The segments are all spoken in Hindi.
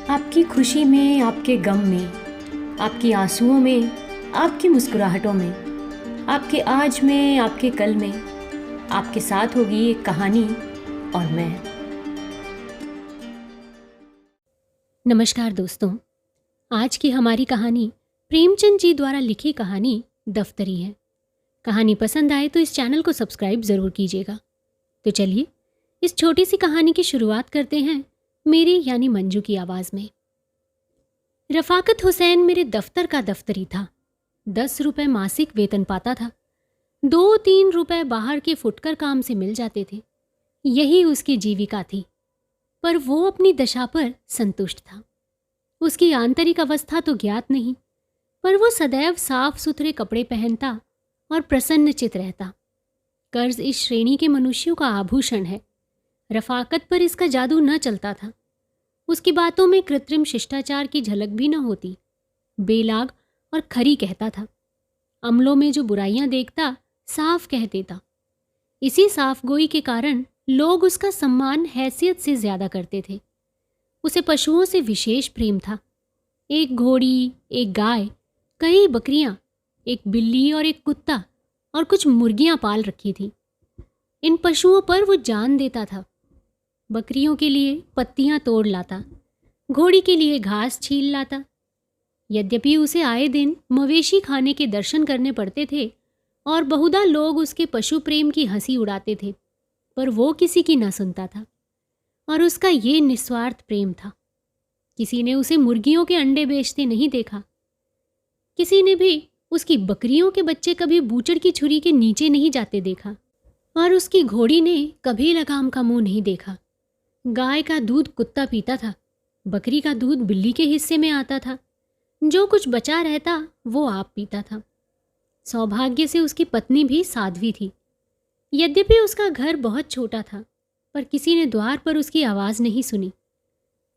आपकी खुशी में, आपके गम में, आपकी आंसुओं में, आपकी मुस्कुराहटों में, आपके आज में, आपके कल में, आपके साथ होगी एक कहानी और मैं। नमस्कार दोस्तों, आज की हमारी कहानी प्रेमचंद जी द्वारा लिखी कहानी दफ्तरी है। कहानी पसंद आए तो इस चैनल को सब्सक्राइब ज़रूर कीजिएगा। तो चलिए इस छोटी सी कहानी की शुरुआत करते हैं मेरी यानी मंजू की आवाज़ में। रफ़ाकत हुसैन मेरे दफ्तर का दफ्तरी था। 10 रुपए मासिक वेतन पाता था। 2-3 रुपए बाहर के फुटकर काम से मिल जाते थे। यही उसकी जीविका थी, पर वो अपनी दशा पर संतुष्ट था। उसकी आंतरिक अवस्था तो ज्ञात नहीं, पर वो सदैव साफ सुथरे कपड़े पहनता और प्रसन्नचित रहता। कर्ज इस श्रेणी के मनुष्यों का आभूषण है। रफ़ाकत पर इसका जादू न चलता था। उसकी बातों में कृत्रिम शिष्टाचार की झलक भी न होती। बेलाग और खरी कहता था। अमलों में जो बुराइयां देखता साफ कह देता। इसी साफगोई के कारण लोग उसका सम्मान हैसियत से ज्यादा करते थे। उसे पशुओं से विशेष प्रेम था। एक घोड़ी, एक गाय, कई बकरियां, एक बिल्ली और एक कुत्ता और कुछ मुर्गियां पाल रखी थी। इन पशुओं पर वो जान देता था। बकरियों के लिए पत्तियां तोड़ लाता, घोड़ी के लिए घास छील लाता। यद्यपि उसे आए दिन मवेशी खाने के दर्शन करने पड़ते थे और बहुधा लोग उसके पशु प्रेम की हंसी उड़ाते थे, पर वो किसी की न सुनता था। और उसका ये निस्वार्थ प्रेम था। किसी ने उसे मुर्गियों के अंडे बेचते नहीं देखा। किसी ने भी उसकी बकरियों के बच्चे कभी बूचड़ की छुरी के नीचे नहीं जाते देखा। और उसकी घोड़ी ने कभी लगाम का मुंह नहीं देखा। गाय का दूध कुत्ता पीता था, बकरी का दूध बिल्ली के हिस्से में आता था। जो कुछ बचा रहता वो आप पीता था। सौभाग्य से उसकी पत्नी भी साध्वी थी। यद्यपि उसका घर बहुत छोटा था, पर किसी ने द्वार पर उसकी आवाज़ नहीं सुनी।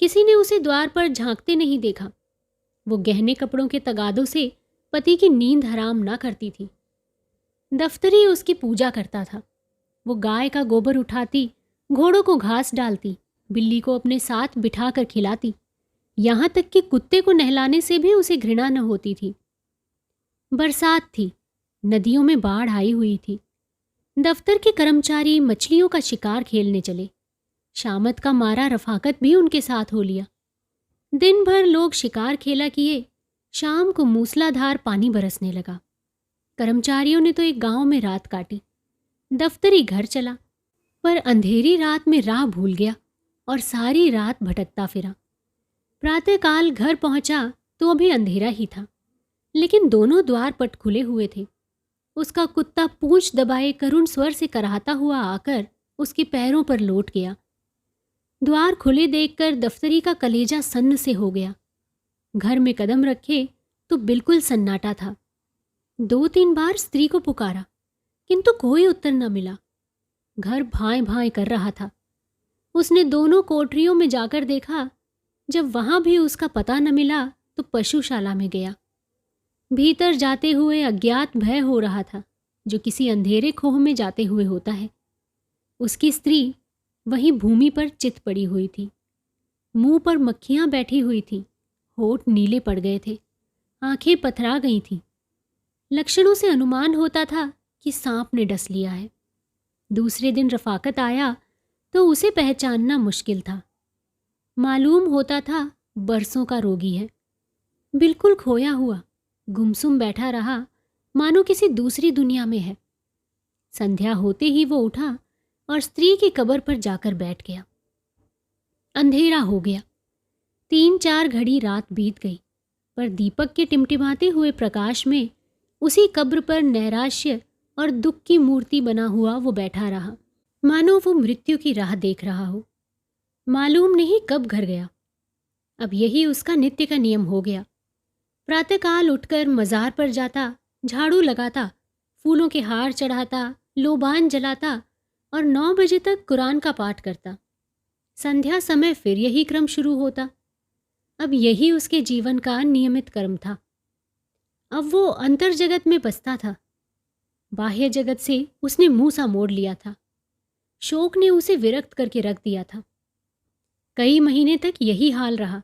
किसी ने उसे द्वार पर झांकते नहीं देखा। वो गहने कपड़ों के तगादों से पति की नींद हराम ना करती थी। दफ्तरी उसकी पूजा करता था। वो गाय का गोबर उठाती, घोड़ों को घास डालती, बिल्ली को अपने साथ बिठा कर खिलाती। यहाँ तक कि कुत्ते को नहलाने से भी उसे घृणा न होती थी। बरसात थी, नदियों में बाढ़ आई हुई थी। दफ्तर के कर्मचारी मछलियों का शिकार खेलने चले। शामत का मारा रफ़ाकत भी उनके साथ हो लिया। दिन भर लोग शिकार खेला किए। शाम को मूसलाधार पानी बरसने लगा। कर्मचारियों ने तो एक गांव में रात काटी। दफ्तरी घर चला, पर अंधेरी रात में राह भूल गया और सारी रात भटकता फिरा। प्रातःकाल घर पहुंचा तो अभी अंधेरा ही था, लेकिन दोनों द्वार पट खुले हुए थे। उसका कुत्ता पूंछ दबाए करुण स्वर से कराहता हुआ आकर उसके पैरों पर लौट गया। द्वार खुले देखकर दफ्तरी का कलेजा सन्न से हो गया। घर में कदम रखे तो बिल्कुल सन्नाटा था। 2-3 बार स्त्री को पुकारा, किंतु कोई उत्तर न मिला। घर भाएं भाएं कर रहा था। उसने दोनों कोठरियों में जाकर देखा। जब वहां भी उसका पता न मिला तो पशुशाला में गया। भीतर जाते हुए अज्ञात भय हो रहा था, जो किसी अंधेरे खोह में जाते हुए होता है। उसकी स्त्री वहीं भूमि पर चित पड़ी हुई थी। मुंह पर मक्खियां बैठी हुई थीं, होठ नीले पड़ गए थे, आंखें पथरा गई थीं। लक्षणों से अनुमान होता था कि सांप ने डस लिया है। दूसरे दिन रफ़ाकत आया तो उसे पहचानना मुश्किल था। मालूम होता था बरसों का रोगी है। बिल्कुल खोया हुआ, गुमसुम बैठा रहा, मानो किसी दूसरी दुनिया में है। संध्या होते ही वो उठा और स्त्री की कब्र पर जाकर बैठ गया। अंधेरा हो गया। 3-4 घड़ी रात बीत गई, पर दीपक के टिमटिमाते हुए प्रकाश में उसी कब्र पर नैराश्य और दुख की मूर्ति बना हुआ वो बैठा रहा, मानो वो मृत्यु की राह देख रहा हो। मालूम नहीं कब घर गया। अब यही उसका नित्य का नियम हो गया। प्रातःकाल उठकर मज़ार पर जाता, झाड़ू लगाता, फूलों के हार चढ़ाता, लोबान जलाता और 9 बजे तक कुरान का पाठ करता। संध्या समय फिर यही क्रम शुरू होता। अब यही उसके जीवन का नियमित कर्म था। अब वो अंतर जगत में बसता था। बाह्य जगत से उसने मुंह सा मोड़ लिया था। शोक ने उसे विरक्त करके रख दिया था। कई महीने तक यही हाल रहा।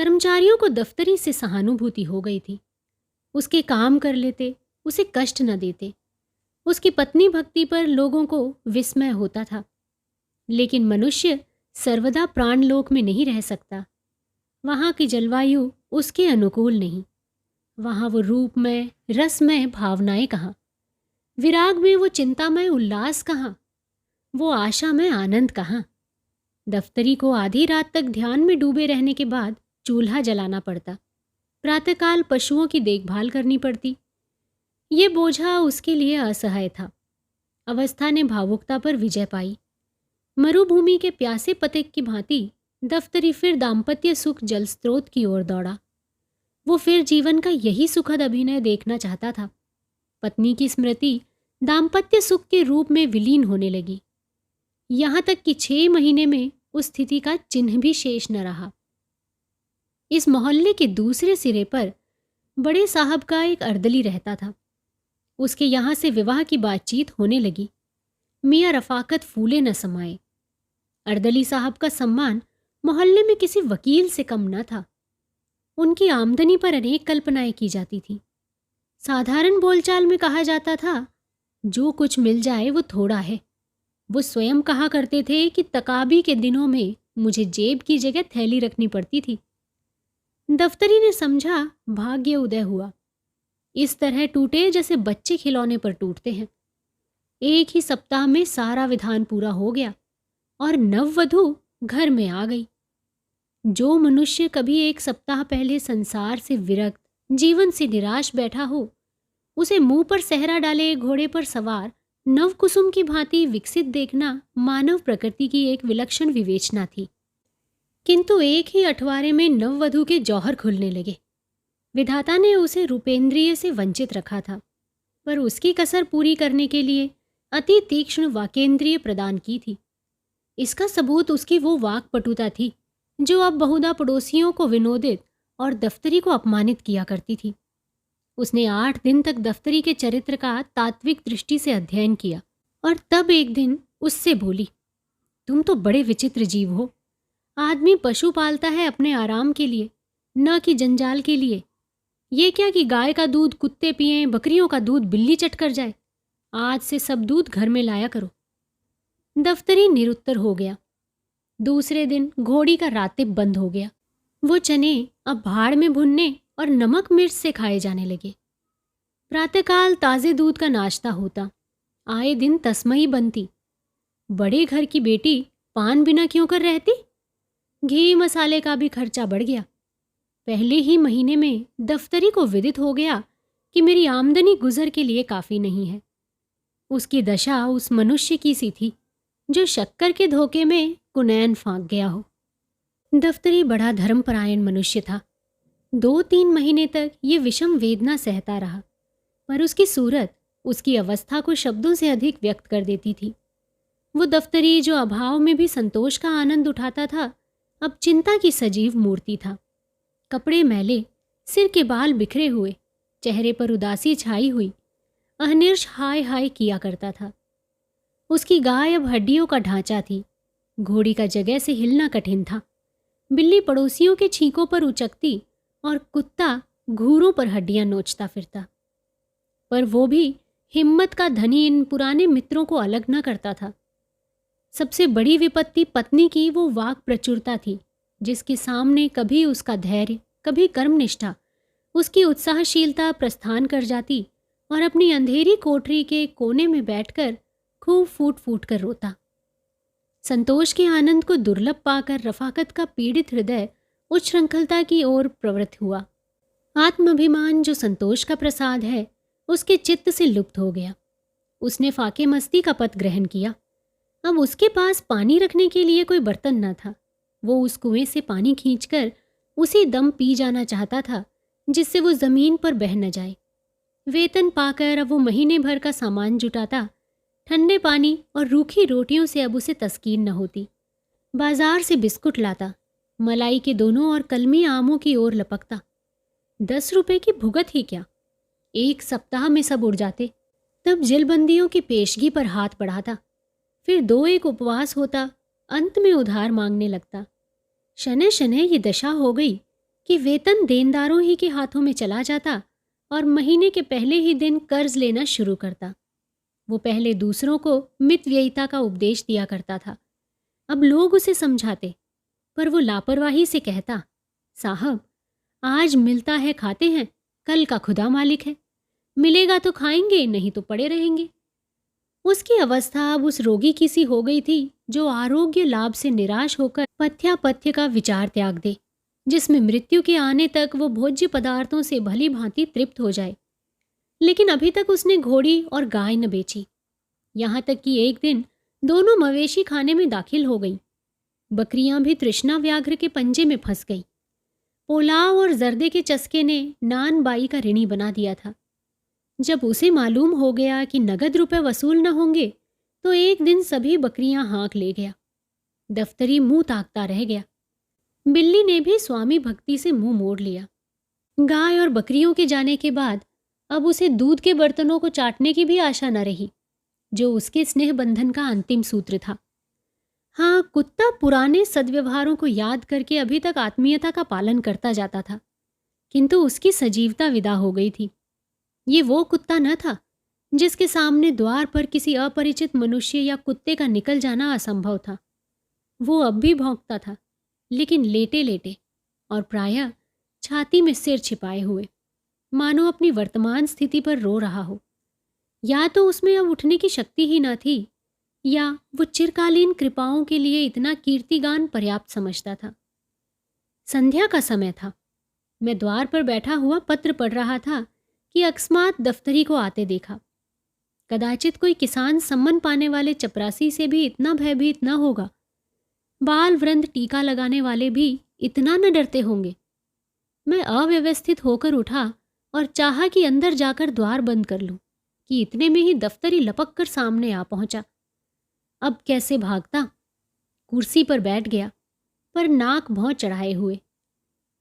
कर्मचारियों को दफ्तरी से सहानुभूति हो गई थी। उसके काम कर लेते, उसे कष्ट न देते। उसकी पत्नी भक्ति पर लोगों को विस्मय होता था। लेकिन मनुष्य सर्वदा प्राणलोक में नहीं रह सकता। वहाँ की जलवायु उसके अनुकूल नहीं। वहाँ वो रूपमय रसमय भावनाएं कहाँ, विराग में वो चिंतामय उल्लास कहाँ, वो आशा में आनंद कहाँ। दफ्तरी को आधी रात तक ध्यान में डूबे रहने के बाद चूल्हा जलाना पड़ता, प्रातःकाल पशुओं की देखभाल करनी पड़ती। ये बोझा उसके लिए असहाय था। अवस्था ने भावुकता पर विजय पाई। मरुभूमि के प्यासे पथिक की भांति दफ्तरी फिर दाम्पत्य सुख जल स्रोत की ओर दौड़ा। वो फिर जीवन का यही सुखद अभिनय देखना चाहता था। पत्नी की स्मृति दाम्पत्य सुख के रूप में विलीन होने लगी। यहाँ तक कि 6 महीने में उस स्थिति का चिन्ह भी शेष न रहा। इस मोहल्ले के दूसरे सिरे पर बड़े साहब का एक अर्दली रहता था। उसके यहाँ से विवाह की बातचीत होने लगी। मियाँ रफाकत फूले न समाए। अर्दली साहब का सम्मान मोहल्ले में किसी वकील से कम न था। उनकी आमदनी पर अनेक कल्पनाएं की जाती थीं। साधारण बोलचाल में कहा जाता था, जो कुछ मिल जाए वो थोड़ा है। वो स्वयं कहा करते थे कि तकाबी के दिनों में मुझे जेब की जगह थैली रखनी पड़ती थी। दफ्तरी ने समझा भाग्य उदय हुआ। इस तरह टूटे जैसे बच्चे खिलौने पर टूटते हैं। एक ही सप्ताह में सारा विधान पूरा हो गया और नववधू घर में आ गई। जो मनुष्य कभी एक सप्ताह पहले संसार से विरक्त, जीवन से निराश बैठा हो, उसे मुंह पर सहरा डाले घोड़े पर सवार नवकुसुम की भांति विकसित देखना मानव प्रकृति की एक विलक्षण विवेचना थी। किंतु एक ही अठवारे में नववधू के जौहर खुलने लगे। विधाता ने उसे रूपेंद्रिय से वंचित रखा था, पर उसकी कसर पूरी करने के लिए अति तीक्ष्ण वाकेंद्रिय प्रदान की थी। इसका सबूत उसकी वो वाक्पटुता थी जो अब बहुधा पड़ोसियों को विनोदित और दफ्तरी को अपमानित किया करती थी। उसने 8 दिन तक दफ्तरी के चरित्र का तात्विक दृष्टि से अध्ययन किया और तब एक दिन उससे बोली, तुम तो बड़े विचित्र जीव हो। आदमी पशु पालता है अपने आराम के लिए, न कि जंजाल के लिए। ये क्या कि गाय का दूध कुत्ते पिएं, बकरियों का दूध बिल्ली चट कर जाए। आज से सब दूध घर में लाया करो। दफ्तरी निरुत्तर हो गया। दूसरे दिन घोड़ी का रातिब बंद हो गया। वो चने अब भाड़ में भुनने और नमक मिर्च से खाए जाने लगे। प्रातःकाल ताज़े दूध का नाश्ता होता, आए दिन तस्मई बनती। बड़े घर की बेटी पान बिना क्यों कर रहती? घी मसाले का भी खर्चा बढ़ गया। पहले ही महीने में दफ्तरी को विदित हो गया कि मेरी आमदनी गुजर के लिए काफ़ी नहीं है। उसकी दशा उस मनुष्य की सी थी जो शक्कर के धोखे में कुनैन फांक गया हो। दफ्तरी बड़ा धर्मपरायण मनुष्य था। 2-3 महीने तक ये विषम वेदना सहता रहा, पर उसकी सूरत उसकी अवस्था को शब्दों से अधिक व्यक्त कर देती थी। वो दफ्तरी जो अभाव में भी संतोष का आनंद उठाता था, अब चिंता की सजीव मूर्ति था। कपड़े मैले, सिर के बाल बिखरे हुए, चेहरे पर उदासी छाई हुई, अहनिर्ष हाय हाय किया करता था। उसकी गाय अब हड्डियों का ढांचा थी। घोड़ी का जगह से हिलना कठिन था। बिल्ली पड़ोसियों के छींकों पर उचकती और कुत्ता घूरों पर हड्डियां नोचता फिरता। पर वो भी हिम्मत का धनी इन पुराने मित्रों को अलग न करता था। सबसे बड़ी विपत्ति पत्नी की वो वाक प्रचुरता थी, जिसके सामने कभी उसका धैर्य, कभी कर्मनिष्ठा, उसकी उत्साहशीलता प्रस्थान कर जाती और अपनी अंधेरी कोठरी के कोने में बैठकर खूब फूट फूट कर रोता। संतोष के आनंद को दुर्लभ पाकर रफाकत का पीड़ित हृदय उच्छृंखलता की ओर प्रवृत्त हुआ। आत्माभिमान जो संतोष का प्रसाद है, उसके चित्त से लुप्त हो गया। उसने फाके मस्ती का पथ ग्रहण किया। अब उसके पास पानी रखने के लिए कोई बर्तन न था। वो उस कुएं से पानी खींचकर उसी दम पी जाना चाहता था, जिससे वो जमीन पर बह न जाए। वेतन पाकर अब वो महीने भर का सामान जुटाता। ठंडे पानी और रूखी रोटियों से अब उसे तस्कीन न होती। बाजार से बिस्कुट लाता, मलाई के दोनों और कलमी आमों की ओर लपकता। 10 रुपए की भुगत ही क्या, 1 सप्ताह में सब उड़ जाते। तब जेलबंदियों की पेशगी पर हाथ बढ़ाता, फिर 2-1 उपवास होता, अंत में उधार मांगने लगता। शनै शनै ये दशा हो गई कि वेतन देनदारों ही के हाथों में चला जाता और महीने के पहले ही दिन कर्ज लेना शुरू करता। वो पहले दूसरों को मितव्ययिता का उपदेश दिया करता था। अब लोग उसे समझाते, पर वो लापरवाही से कहता, साहब, आज मिलता है खाते हैं, कल का खुदा मालिक है, मिलेगा तो खाएंगे, नहीं तो पड़े रहेंगे। उसकी अवस्था अब उस रोगी की सी हो गई थी जो आरोग्य लाभ से निराश होकर पथ्यापथ्य का विचार त्याग दे, जिसमें मृत्यु के आने तक वो भोज्य पदार्थों से भली भांति तृप्त हो जाए। लेकिन अभी तक उसने घोड़ी और गाय न बेची। यहाँ तक कि एक दिन दोनों मवेशी खाने में दाखिल हो गईं। बकरियां भी तृष्णा व्याघ्र के पंजे में फंस गईं। पोलाव और जर्दे के चस्के ने नान बाई का ऋणी बना दिया था। जब उसे मालूम हो गया कि नगद रुपए वसूल न होंगे, तो एक दिन सभी बकरियां हाँक ले गया। दफ्तरी मुंह ताकता रह गया। बिल्ली ने भी स्वामी भक्ति से मुंह मोड़ लिया। गाय और बकरियों के जाने के बाद अब उसे दूध के बर्तनों को चाटने की भी आशा न रही, जो उसके स्नेह बंधन का अंतिम सूत्र था। हाँ, कुत्ता पुराने सद्व्यवहारों को याद करके अभी तक आत्मीयता का पालन करता जाता था, किंतु उसकी सजीवता विदा हो गई थी। ये वो कुत्ता न था जिसके सामने द्वार पर किसी अपरिचित मनुष्य या कुत्ते का निकल जाना असंभव था। वो अब भी भौंकता था, लेकिन लेटे लेटे और प्रायः छाती में सिर छिपाए हुए, मानो अपनी वर्तमान स्थिति पर रो रहा हो। या तो उसमें अब उठने की शक्ति ही न थी, या वो चिरकालीन कृपाओं के लिए इतना कीर्तिगान पर्याप्त समझता था। संध्या का समय था। मैं द्वार पर बैठा हुआ पत्र पढ़ रहा था कि अकस्मात दफ्तरी को आते देखा। कदाचित कोई किसान सम्मन पाने वाले चपरासी से भी इतना भयभीत न होगा। बाल वृंद टीका लगाने वाले भी इतना न डरते होंगे। मैं अव्यवस्थित होकर उठा और चाहा कि अंदर जाकर द्वार बंद कर लूं, कि इतने में ही दफ्तरी लपक कर सामने आ पहुंचा। अब कैसे भागता। कुर्सी पर बैठ गया, पर नाक भौं चढ़ाए हुए।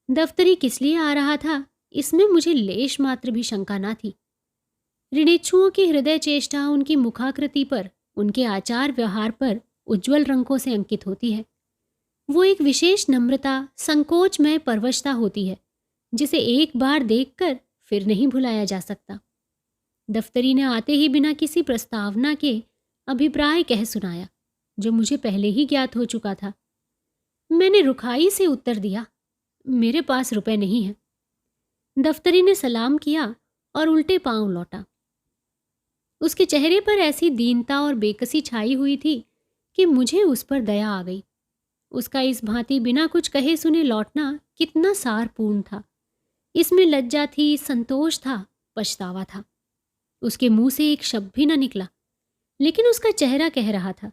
दफ्तरी किस लिए आ रहा था, इसमें मुझे लेश मात्र भी शंका न थी। ऋणेच्छुओं की हृदय चेष्टा उनकी मुखाकृति पर, उनके आचार व्यवहार पर उज्ज्वल रंगों से अंकित होती है। वो एक विशेष नम्रता, संकोचमय परवशता होती है, जिसे एक बार देखकर फिर नहीं भुलाया जा सकता। दफ्तरी ने आते ही बिना किसी प्रस्तावना के अभिप्राय कह सुनाया, जो मुझे पहले ही ज्ञात हो चुका था। मैंने रुखाई से उत्तर दिया, मेरे पास रुपए नहीं हैं। दफ्तरी ने सलाम किया और उल्टे पांव लौटा। उसके चेहरे पर ऐसी दीनता और बेकसी छाई हुई थी कि मुझे उस पर दया आ गई। उसका इस भांति बिना कुछ कहे सुने लौटना कितना सारपूर्ण था। इसमें लज्जा थी, संतोष था, पछतावा था। उसके मुंह से एक शब्द भी न निकला, लेकिन उसका चेहरा कह रहा था।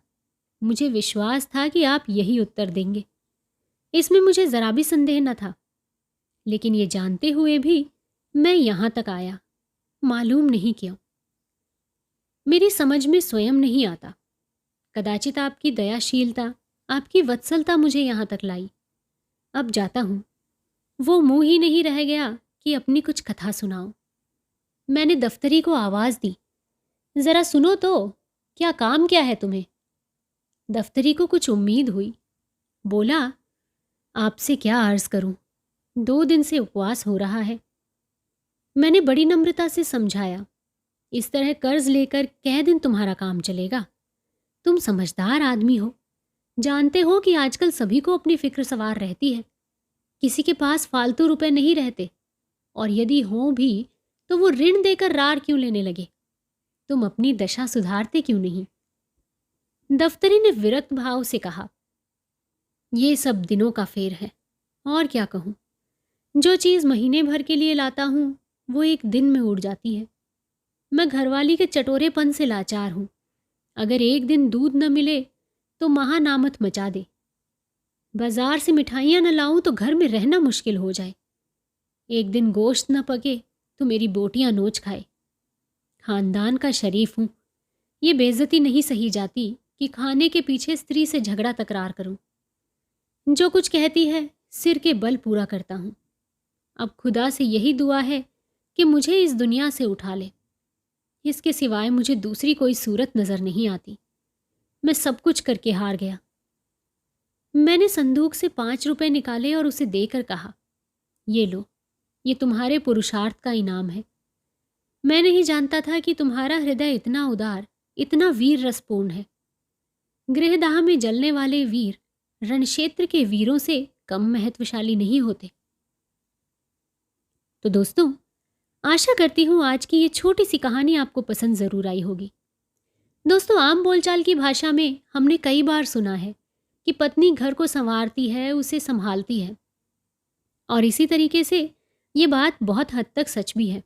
मुझे विश्वास था कि आप यही उत्तर देंगे। इसमें मुझे जरा भी संदेह न था, लेकिन ये जानते हुए भी मैं यहां तक आया, मालूम नहीं क्यों। मेरी समझ में स्वयं नहीं आता। कदाचित आपकी दयाशीलता, आपकी वत्सलता मुझे यहां तक लाई। अब जाता हूं। वो मुंह ही नहीं रह गया कि अपनी कुछ कथा सुनाओ। मैंने दफ्तरी को आवाज दी, जरा सुनो तो, क्या काम क्या है तुम्हें? दफ्तरी को कुछ उम्मीद हुई। बोला, आपसे क्या अर्ज करूं, 2 दिन से उपवास हो रहा है। मैंने बड़ी नम्रता से समझाया, इस तरह कर्ज लेकर कै दिन तुम्हारा काम चलेगा? तुम समझदार आदमी हो, जानते हो कि आजकल सभी को अपनी फिक्र सवार रहती है। किसी के पास फालतू रुपए नहीं रहते, और यदि हों भी तो वो ऋण देकर रार क्यों लेने लगे? तुम अपनी दशा सुधारते क्यों नहीं? दफ्तरी ने विरक्त भाव से कहा, ये सब दिनों का फेर है, और क्या कहूं। जो चीज महीने भर के लिए लाता हूं वो एक दिन में उड़ जाती है। मैं घरवाली के चटोरेपन से लाचार हूं। अगर एक दिन दूध न मिले तो महानामत मचा दे। बाजार से मिठाइयां न लाऊं तो घर में रहना मुश्किल हो जाए। एक दिन गोश्त न पके तो मेरी बोटियां नोच खाए। खानदान का शरीफ हूं, ये बेइज्जती नहीं सही जाती कि खाने के पीछे स्त्री से झगड़ा तकरार करूं। जो कुछ कहती है सिर के बल पूरा करता हूं। अब खुदा से यही दुआ है कि मुझे इस दुनिया से उठा ले। इसके सिवाय मुझे दूसरी कोई सूरत नजर नहीं आती। मैं सब कुछ करके हार गया। मैंने संदूक से 5 रुपए निकाले और उसे देकर कहा, ये लो, ये तुम्हारे पुरुषार्थ का इनाम है। मैं नहीं जानता था कि तुम्हारा हृदय इतना उदार, इतना वीर रसपूर्ण है। गृहदाह में जलने वाले वीर रणक्षेत्र के वीरों से कम महत्वशाली नहीं होते। तो दोस्तों, आशा करती हूँ आज की ये छोटी सी कहानी आपको पसंद ज़रूर आई होगी। दोस्तों, आम बोलचाल की भाषा में हमने कई बार सुना है कि पत्नी घर को संवारती है, उसे संभालती है। और इसी तरीके से ये बात बहुत हद तक सच भी है।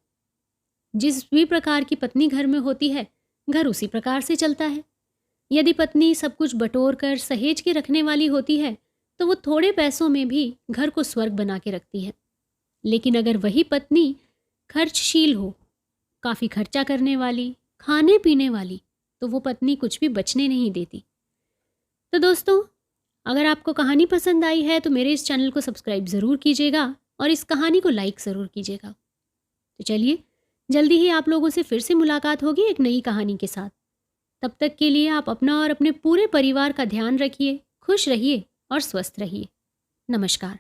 जिस भी प्रकार की पत्नी घर में होती है, घर उसी प्रकार से चलता है। यदि पत्नी सब कुछ बटोर कर सहेज के रखने वाली होती है तो वो थोड़े पैसों में भी घर को स्वर्ग बना के रखती है। लेकिन अगर वही पत्नी खर्चशील हो, काफ़ी खर्चा करने वाली, खाने पीने वाली, तो वो पत्नी कुछ भी बचने नहीं देती। तो दोस्तों, अगर आपको कहानी पसंद आई है तो मेरे इस चैनल को सब्सक्राइब ज़रूर कीजिएगा और इस कहानी को लाइक ज़रूर कीजिएगा। तो चलिए, जल्दी ही आप लोगों से फिर से मुलाकात होगी एक नई कहानी के साथ। तब तक के लिए आप अपना और अपने पूरे परिवार का ध्यान रखिए, खुश रहिए और स्वस्थ रहिए। नमस्कार।